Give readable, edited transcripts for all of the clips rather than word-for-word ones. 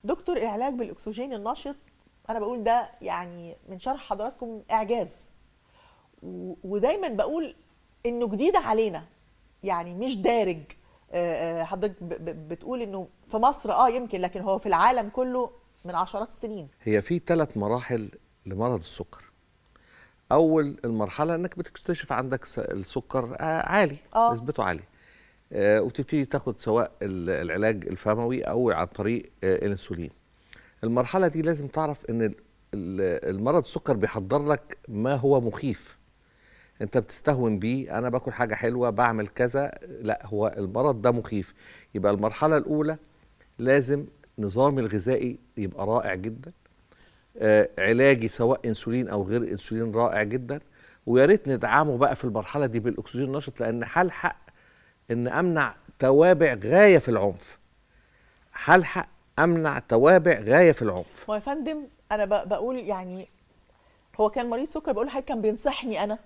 دكتور، العلاج بالاكسجين النشط انا بقول ده يعني من شرح حضراتكم اعجاز. ودايما بقول انه جديد علينا، يعني مش دارج. حضرتك بتقول انه في مصر يمكن، لكن هو في العالم كله من عشرات السنين. هي في 3 مراحل لمرض السكر. اول المرحله انك بتكتشف عندك السكر عالي، نسبته عاليه، وتبتدي تاخد سواء العلاج الفموي او عن طريق الانسولين. المرحله دي لازم تعرف ان المرض السكر بيحضر لك ما هو مخيف. انت بتستهون بيه، انا باكل حاجه حلوه بعمل كذا، لا، هو المرض ده مخيف. يبقى المرحله الاولى لازم نظامي الغذائي يبقى رائع جدا، علاجي سواء انسولين او غير انسولين رائع جدا، ويا ريت ندعمه بقى في المرحله دي بالاكسجين النشط، لان هلحق ان امنع توابع غايه في العنف. هلحق امنع توابع غايه في العنف. ما يا فندم انا بقول يعني هو كان مريض سكر، بقول لحضرتك كان بينصحني انا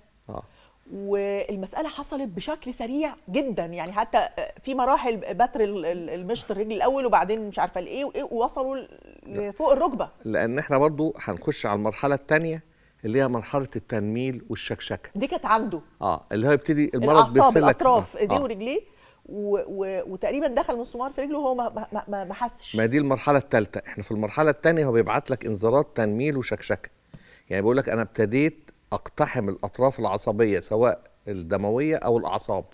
والمساله حصلت بشكل سريع جدا، يعني حتى في مراحل بتر المشط الرجل الاول، وبعدين مش عارفه الايه وايه، ووصلوا لفوق الركبه. لان احنا برضو هنخش على المرحله الثانيه اللي هي مرحله التنميل والشكشكه. دي كانت عنده اللي هو يبتدي المرض الاعصاب، بيرسلك الاطراف، ايديه ورجليه، وتقريبا دخل مسمار في رجله وهو ما حسش. ما دي المرحله الثالثه. احنا في المرحله الثانيه هو بيبعت لك انذارات تنميل وشكشكه، يعني بيقول لك انا ابتديت اقتحم الاطراف العصبيه سواء الدمويه او الاعصاب،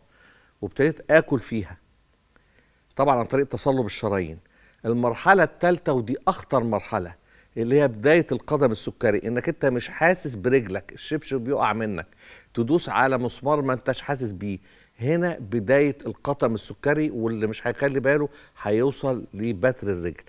وابتديت اكل فيها طبعا عن طريق تصلب الشرايين. المرحله الثالثه ودي اخطر مرحله، اللي هي بدايه القدم السكري، انك انت مش حاسس برجلك، الشبشب بيقع منك، تدوس على مسمار ما انتش حاسس بيه. هنا بدايه القدم السكري، واللي مش هيخلي باله هيوصل لبتر الرجل.